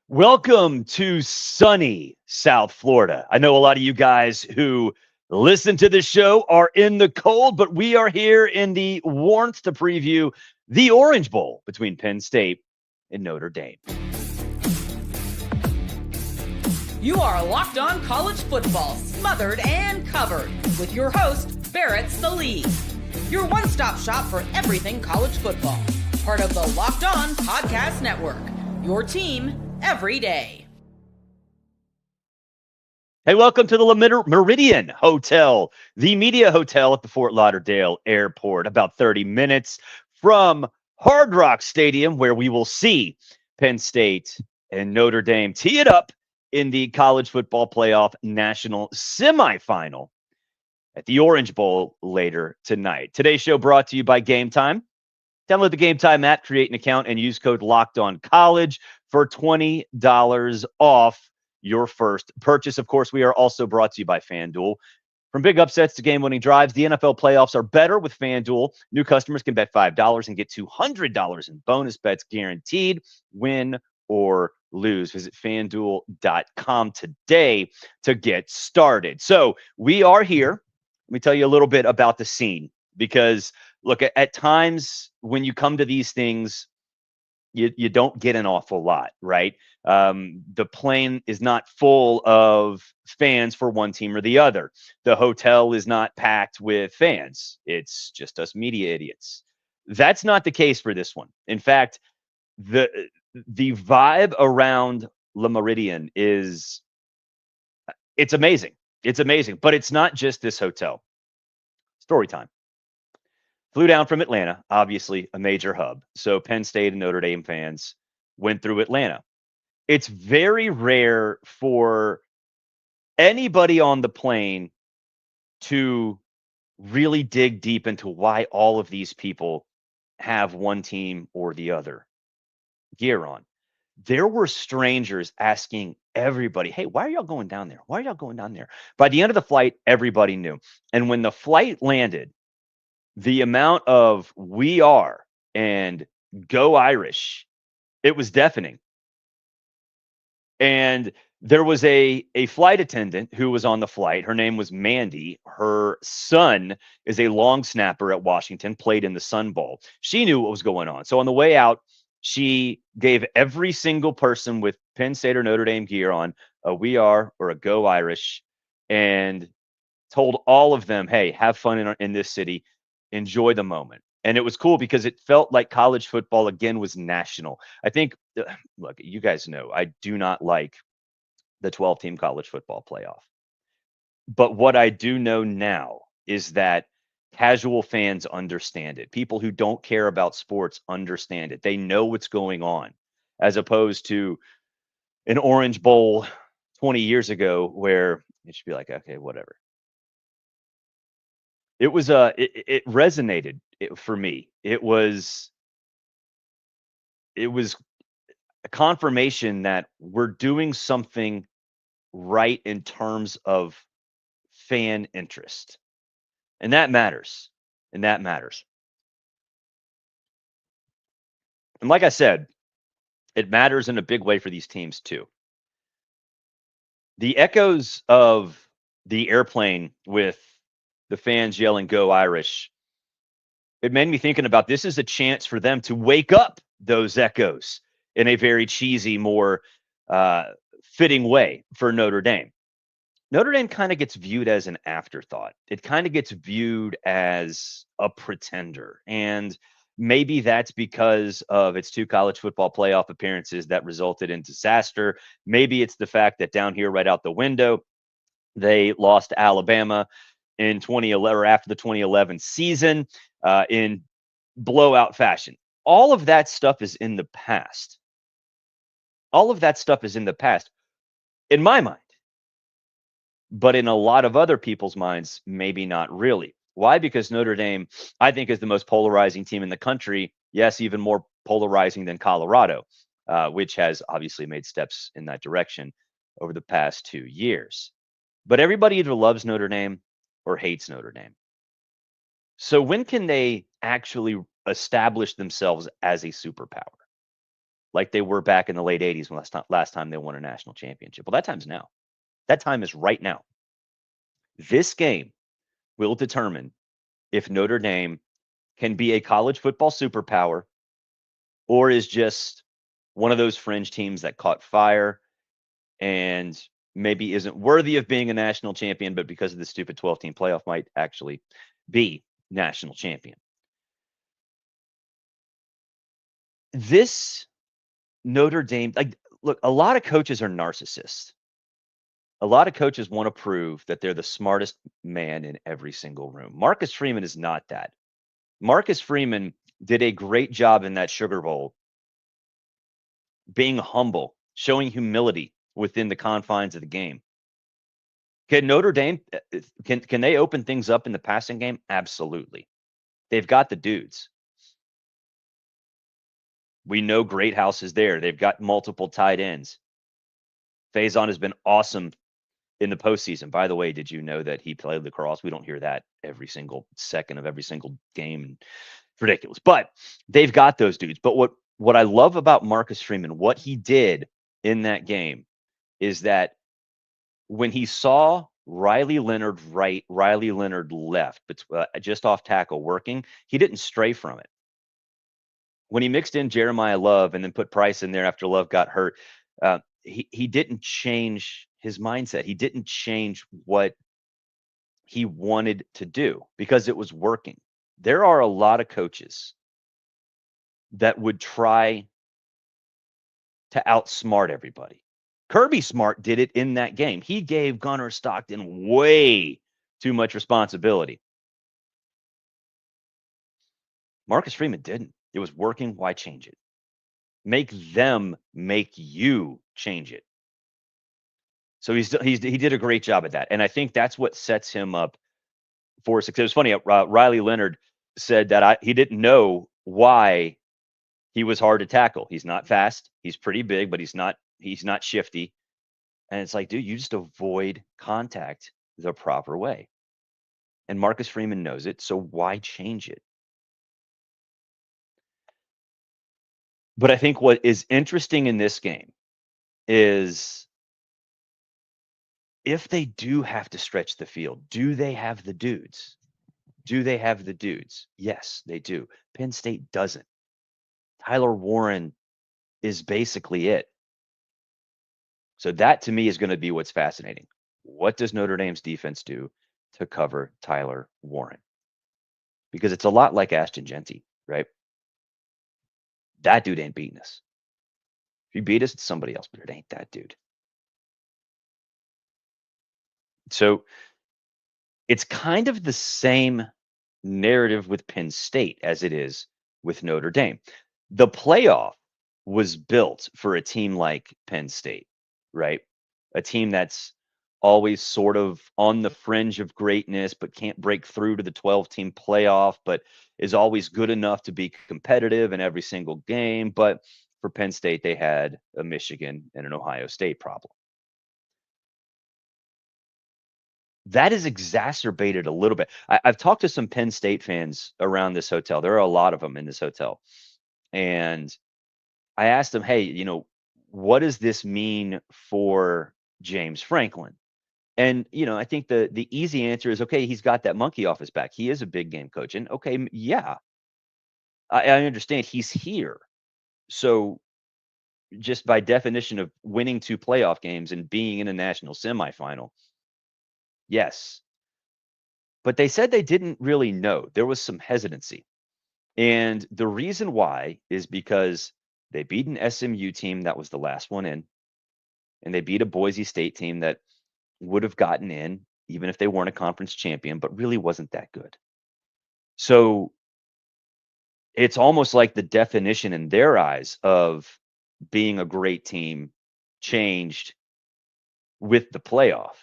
Welcome to sunny South Florida. I know a lot of you guys who listen to this show are in the cold, but we are here in the warmth to preview the Orange Bowl between Penn State and Notre Dame. You are Locked On College Football, smothered and covered, with your host, Barrett Sallee. Your one-stop shop for everything college football. Part of the Locked On Podcast Network. Your team every day. Hey, welcome to the Meridian Hotel, the media hotel at the Fort Lauderdale Airport, about 30 minutes from Hard Rock Stadium, where we will see Penn State and Notre Dame tee it up in the College Football Playoff National Semifinal at the Orange Bowl later tonight. Today's show brought to you by Game Time. Download the Game Time app, create an account, and use code LOCKEDONCollege for $20 off your first purchase. Of course, we are also brought to you by FanDuel. From big upsets to game-winning drives, the NFL playoffs are better with FanDuel. New customers can bet $5 and get $200 in bonus bets guaranteed, win or lose. Visit FanDuel.com today to get started. So we are here. Let me tell you a little bit about the scene because, look, at times when you come to these things, you don't get an awful lot, right? The plane is not full of fans for one team or the other. The hotel is not packed with fans. It's just us media idiots. That's not the case for this one. In fact, the vibe around Le Meridian it's amazing. It's amazing, but it's not just this hotel. Story time. Flew down from Atlanta, obviously a major hub. So Penn State and Notre Dame fans went through Atlanta. It's very rare for anybody on the plane to really dig deep into why all of these people have one team or the other gear on. There were strangers asking everybody, hey, why are y'all going down there? Why are y'all going down there? By the end of the flight, everybody knew. And when the flight landed, the amount of "we are" and "go Irish," it was deafening. And there was a flight attendant who was on the flight. Her name was Mandy. Her son is a long snapper at Washington, played in the Sun Bowl. She knew what was going on. So on the way out, she gave every single person with Penn State or Notre Dame gear on a "we are" or a "go Irish," and told all of them, hey, have fun in this city. Enjoy the moment. And it was cool because it felt like college football again was national. I think, look, you guys know I do not like the 12-team college football playoff. But what I do know now is that casual fans understand it. People who don't care about sports understand it. They know what's going on, as opposed to an Orange Bowl 20 years ago where it should be like, okay, whatever. It was it resonated for me. It was a confirmation that we're doing something right in terms of fan interest. And that matters. And that matters. And like I said, it matters in a big way for these teams too. The echoes of the airplane with the fans yelling "Go Irish," it made me thinking about this is a chance for them to wake up those echoes in a very cheesy, more fitting way for Notre Dame. Notre Dame kind of gets viewed as an afterthought. It kind of gets viewed as a pretender. And maybe that's because of its 2 college football playoff appearances that resulted in disaster. Maybe it's the fact that down here right out the window, they lost to Alabama in 2011 or after the 2011 season in blowout fashion. All of that stuff is in the past. All of that stuff is in the past, in my mind. But in a lot of other people's minds, maybe not really. Why? Because Notre Dame, I think, is the most polarizing team in the country. Yes, even more polarizing than Colorado, which has obviously made steps in that direction over the past 2 years. But everybody either loves Notre Dame or hates Notre Dame. So when can they actually establish themselves as a superpower? like they were back in the late 80s when last time they won a national championship. Well, that time's now. That time is right now. This game will determine if Notre Dame can be a college football superpower or is just one of those fringe teams that caught fire and maybe isn't worthy of being a national champion, but because of the stupid 12-team playoff might actually be national champion. This Notre Dame, like, look, a lot of coaches are narcissists. A lot of coaches want to prove that they're the smartest man in every single room. Marcus Freeman is not that. Marcus Freeman did a great job in that Sugar Bowl being humble, showing humility within the confines of the game. Can Notre Dame, can they open things up in the passing game? Absolutely. They've got the dudes. We know Greathouse is there. They've got multiple tight ends. Faison has been awesome in the postseason. By the way, did you know that he played lacrosse? We don't hear that every single second of every single game. It's ridiculous. But they've got those dudes. But what I love about Marcus Freeman, what he did in that game is that when he saw Riley Leonard right, Riley Leonard left, but just off tackle working, he didn't stray from it. When he mixed in Jeremiah Love and then put Price in there after Love got hurt, he didn't change his mindset. He didn't change what he wanted to do because it was working. There are a lot of coaches that would try to outsmart everybody. Kirby Smart did it in that game. He gave Gunnar Stockton way too much responsibility. Marcus Freeman didn't. It was working. Why change it? Make them make you change it. So he did a great job at that. And I think that's what sets him up for success. It was funny. Riley Leonard said that he didn't know why he was hard to tackle. He's not fast. He's pretty big, but he's not shifty. And it's like, dude, you just avoid contact the proper way. And Marcus Freeman knows it. So why change it? But I think what is interesting in this game is if they do have to stretch the field, do they have the dudes? Do they have the dudes? Yes, they do. Penn State doesn't. Tyler Warren is basically it. So that to me is going to be what's fascinating. What does Notre Dame's defense do to cover Tyler Warren? Because it's a lot like Ashton Genty, right? That dude ain't beating us. If you beat us, it's somebody else, but it ain't that dude. So it's kind of the same narrative with Penn State as it is with Notre Dame. The playoff was built for a team like Penn State, right? A team that's always sort of on the fringe of greatness, but can't break through to the 12-team playoff, but is always good enough to be competitive in every single game. But for Penn State, they had a Michigan and an Ohio State problem. That is exacerbated a little bit. I've talked to some Penn State fans around this hotel. There are a lot of them in this hotel. And I asked them, hey, what does this mean for James Franklin? And, I think the easy answer is, okay, he's got that monkey off his back. He is a big game coach. And okay, yeah, I understand he's here. So just by definition of winning 2 playoff games and being in a national semifinal, yes. But they said they didn't really know. There was some hesitancy. And the reason why is because they beat an SMU team that was the last one in, and they beat a Boise State team that would have gotten in, even if they weren't a conference champion, but really wasn't that good. So it's almost like the definition in their eyes of being a great team changed with the playoff.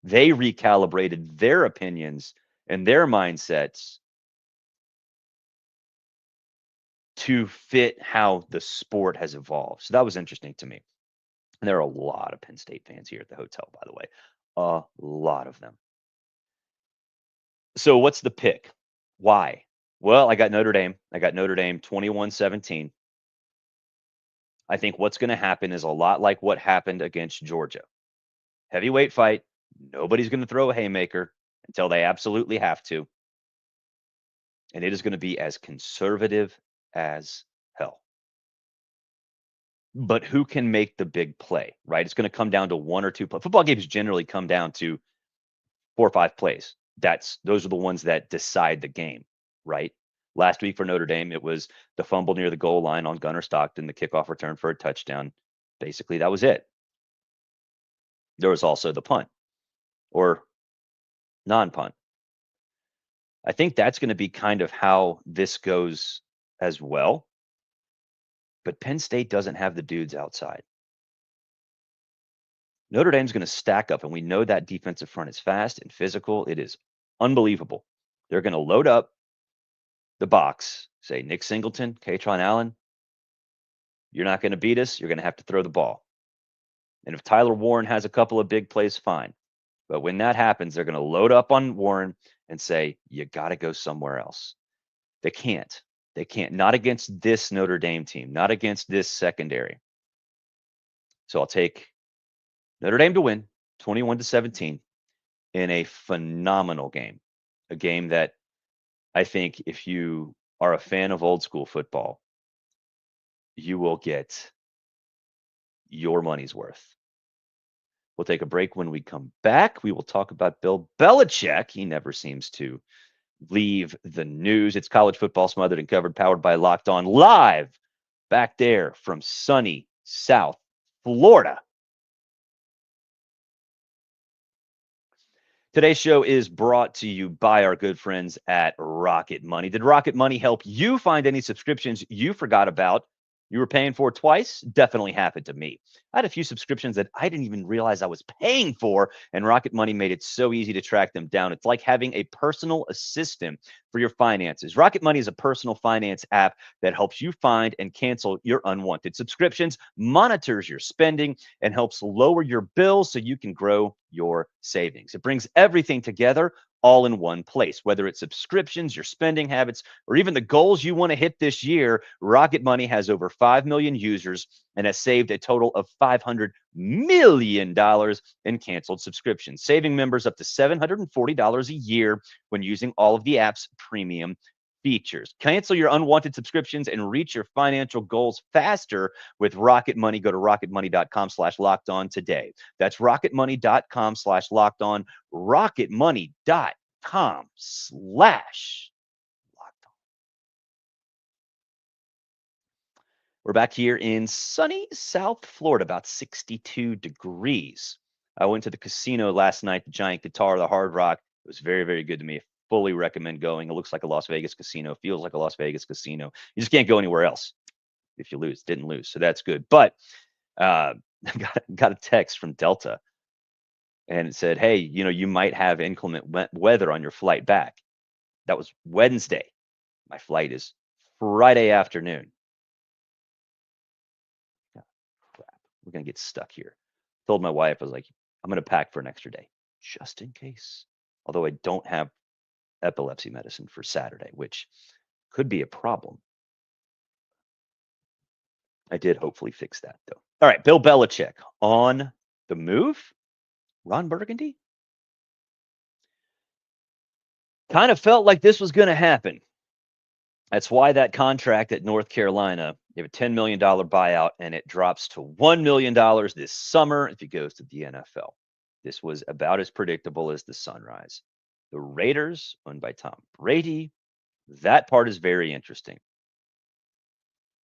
They recalibrated their opinions and their mindsets to fit how the sport has evolved. So that was interesting to me. And there are a lot of Penn State fans here at the hotel, by the way, a lot of them. So what's the pick? Why? Well, I got Notre Dame. I got Notre Dame 21-17. I think what's going to happen is a lot like what happened against Georgia. Heavyweight fight. Nobody's going to throw a haymaker until they absolutely have to. And it is going to be as conservative as hell. But who can make the big play, right? It's going to come down to one or two plays. Football games generally come down to 4 or 5 plays. Those are the ones that decide the game, right? Last week for Notre Dame, it was the fumble near the goal line on Gunnar Stockton, the kickoff return for a touchdown. Basically, that was it. There was also the punt or non-punt. I think that's going to be kind of how this goes as well. But Penn State doesn't have the dudes outside. Notre Dame's going to stack up, and we know that defensive front is fast and physical. It is unbelievable. They're going to load up the box, say Nick Singleton, Katron Allen. You're not going to beat us. You're going to have to throw the ball. And if Tyler Warren has a couple of big plays, fine. But when that happens, they're going to load up on Warren and say, you got to go somewhere else. They can't. They can't. Not against this Notre Dame team. Not against this secondary. So I'll take Notre Dame to win 21-17 in a phenomenal game. A game that I think if you are a fan of old school football, you will get your money's worth. We'll take a break. When we come back, we will talk about Bill Belichick. He never seems to leave the news. It's College Football Smothered and Covered, powered by Locked On, live back there from sunny South Florida. Today's show is brought to you by our good friends at Rocket Money. Did Rocket Money help you find any subscriptions you forgot about you were paying for twice? Definitely happened to me. I had a few subscriptions that I didn't even realize I was paying for, and Rocket Money made it so easy to track them down. It's like having a personal assistant for your finances. Rocket Money is a personal finance app that helps you find and cancel your unwanted subscriptions, monitors your spending, and helps lower your bills so you can grow your savings. It brings everything together all in one place, whether it's subscriptions, your spending habits, or even the goals you want to hit this year. Rocket Money has over 5 million users and has saved a total of $500 million in canceled subscriptions, saving members up to $740 a year when using all of the app's premium features. Cancel your unwanted subscriptions and reach your financial goals faster with Rocket Money. Go to rocketmoney.com/locked-on today. That's rocketmoney.com/locked-on, rocketmoney.com/locked-on. We're back here in sunny South Florida, about 62 degrees. I went to the casino last night, the Giant Guitar, the Hard Rock. It was very, very good to me. Fully recommend going. It looks like a Las Vegas casino, feels like a Las Vegas casino. You just can't go anywhere else if you lose. Didn't lose, so that's good. But I got a text from Delta, and it said, hey, you might have inclement weather on your flight back. That was Wednesday. My flight is Friday afternoon. Oh, crap. We're going to get stuck here. Told my wife, I was like, I'm going to pack for an extra day just in case. Although I don't have epilepsy medicine for Saturday, which could be a problem. I did hopefully fix that, though. All right, Bill Belichick on the move. Ron Burgundy? Kind of felt like this was going to happen. That's why that contract at North Carolina, you have a $10 million buyout, and it drops to $1 million this summer if he goes to the NFL. This was about as predictable as the sunrise. The Raiders, owned by Tom Brady, that part is very interesting.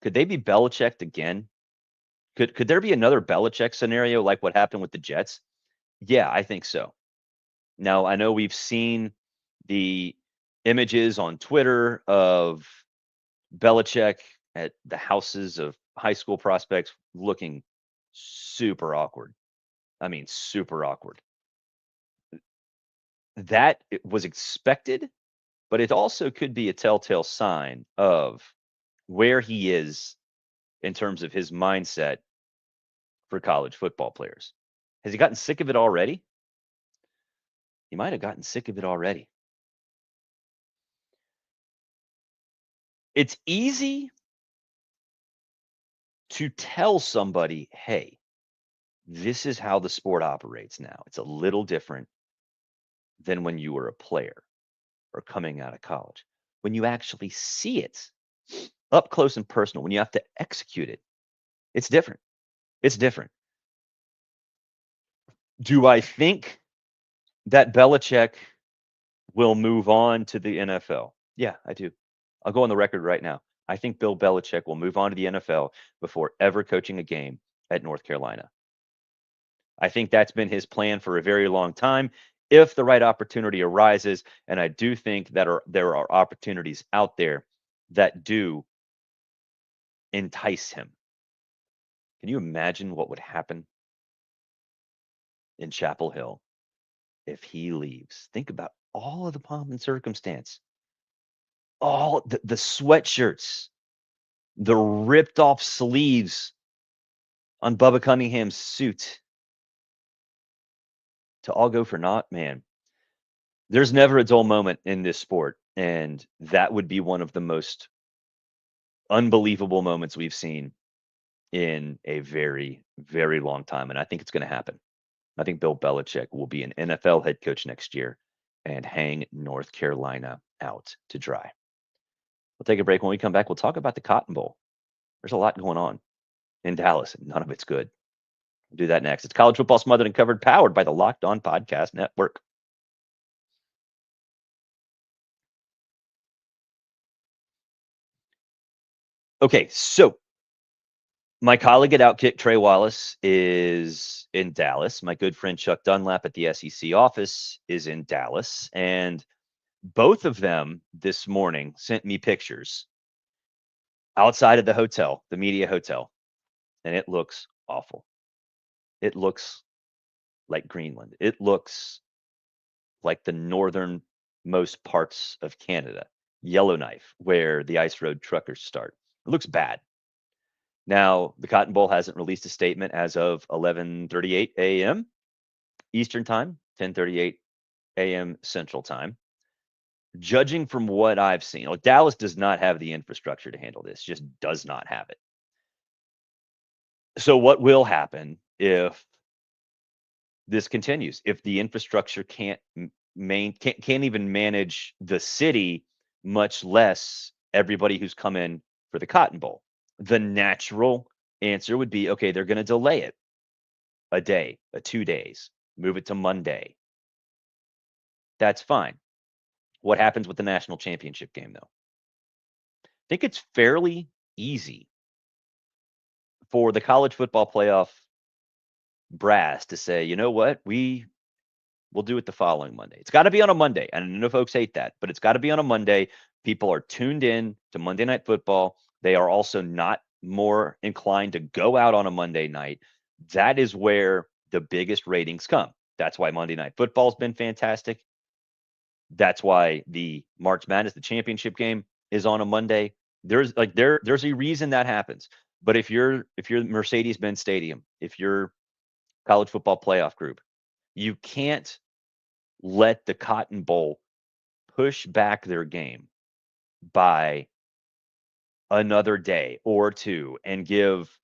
Could they be Belichicked again? Could there be another Belichick scenario like what happened with the Jets? Yeah, I think so. Now, I know we've seen the images on Twitter of Belichick at the houses of high school prospects looking super awkward. I mean, super awkward. That was expected, but it also could be a telltale sign of where he is in terms of his mindset for college football players. Has he gotten sick of it already? He might have gotten sick of it already. It's easy to tell somebody, hey, this is how the sport operates now. It's a little different than when you were a player or coming out of college. When you actually see it up close and personal, when you have to execute it, it's different. It's different. Do I think that Belichick will move on to the NFL? Yeah, I do. I'll go on the record right now. I think Bill Belichick will move on to the NFL before ever coaching a game at North Carolina. I think that's been his plan for a very long time. If the right opportunity arises, and I do think that there are opportunities out there that do entice him. Can you imagine what would happen in Chapel Hill if he leaves? Think about all of the pomp and circumstance, all the sweatshirts, the ripped off sleeves on Bubba Cunningham's suit to all go for naught, man. There's never a dull moment in this sport, and that would be one of the most unbelievable moments we've seen in a very, very long time, and I think it's going to happen. I think Bill Belichick will be an NFL head coach next year and hang North Carolina out to dry. We'll take a break. When we come back, we'll talk about the Cotton Bowl. There's a lot going on in Dallas, and none of it's good. We'll do that next. It's College Football Smothered and Covered, powered by the Locked On Podcast Network. Okay, so my colleague at Outkick, Trey Wallace, is in Dallas. My good friend Chuck Dunlap at the SEC office is in Dallas. And both of them this morning sent me pictures outside of the hotel, the media hotel, and it looks awful. It looks like Greenland. It looks like the northernmost parts of Canada, Yellowknife, where the ice road truckers start. It looks bad. Now, the Cotton Bowl hasn't released a statement as of 11:38 a.m. Eastern Time, 10:38 a.m. Central Time. Judging from what I've seen, Dallas does not have the infrastructure to handle this, just does not have it. So what will happen if this continues? If the infrastructure can't even manage the city, much less everybody who's come in for the Cotton Bowl? The natural answer would be, okay, they're going to delay it a day, 2 days, move it to Monday. That's fine. What happens with the national championship game, though? I think it's fairly easy for the college football playoff brass to say, you know what, we'll do it the following Monday. It's got to be on a Monday. I know folks hate that, but it's got to be on a Monday. People are tuned in to Monday Night Football. They are also not more inclined to go out on a Monday night. That is where the biggest ratings come. That's why Monday Night Football has been fantastic. That's why the March Madness, the championship game, is on a Monday. There's a reason that happens. But if you're Mercedes-Benz Stadium, if you're college football playoff group, you can't let the Cotton Bowl push back their game by another day or two and give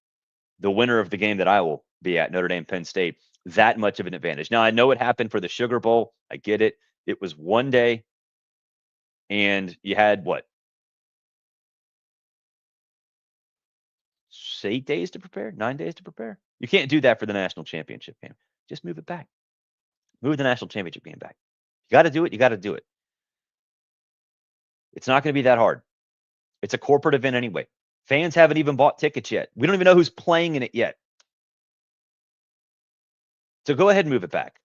the winner of the game that I will be at, Notre Dame, Penn State, that much of an advantage. Now, I know it happened for the Sugar Bowl. I get it. It was 1 day, and you had, 8 days to prepare, 9 days to prepare? You can't do that for the national championship game. Just move it back. Move the national championship game back. You got to do it. You got to do it. It's not going to be that hard. It's a corporate event anyway. Fans haven't even bought tickets yet. We don't even know who's playing in it yet. So go ahead and move it back.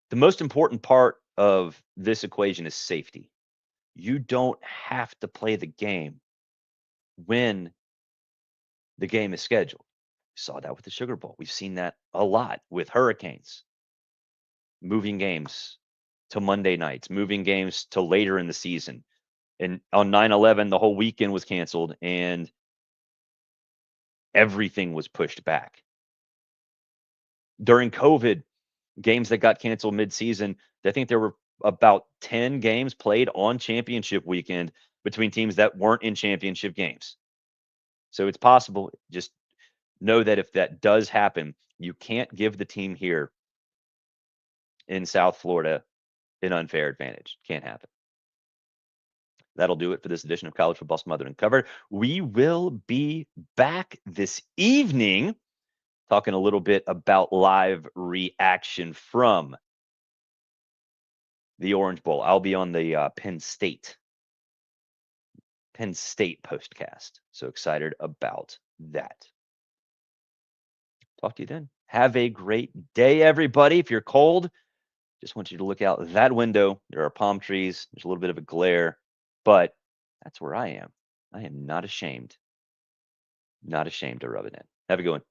The most important part of this equation is safety. You don't have to play the game when the game is scheduled. We saw that with the Sugar Bowl. We've seen that a lot with hurricanes, moving games to Monday nights, moving games to later in the season. And on 9/11, the whole weekend was canceled and everything was pushed back. During COVID, games that got canceled mid-season, I think there were about 10 games played on championship weekend between teams that weren't in championship games. So it's possible. Just know that if that does happen, you can't give the team here in South Florida an unfair advantage. Can't happen. That'll do it for this edition of College Football Smothered and Covered. We will be back this evening talking a little bit about live reaction from the Orange Bowl. I'll be on the Penn State postcast. So excited about that. Talk to you then. Have a great day, everybody. If you're cold, just want you to look out that window. There are palm trees. There's a little bit of a glare, but that's where I am. I am not ashamed. Not ashamed to rub it in. Have a good one.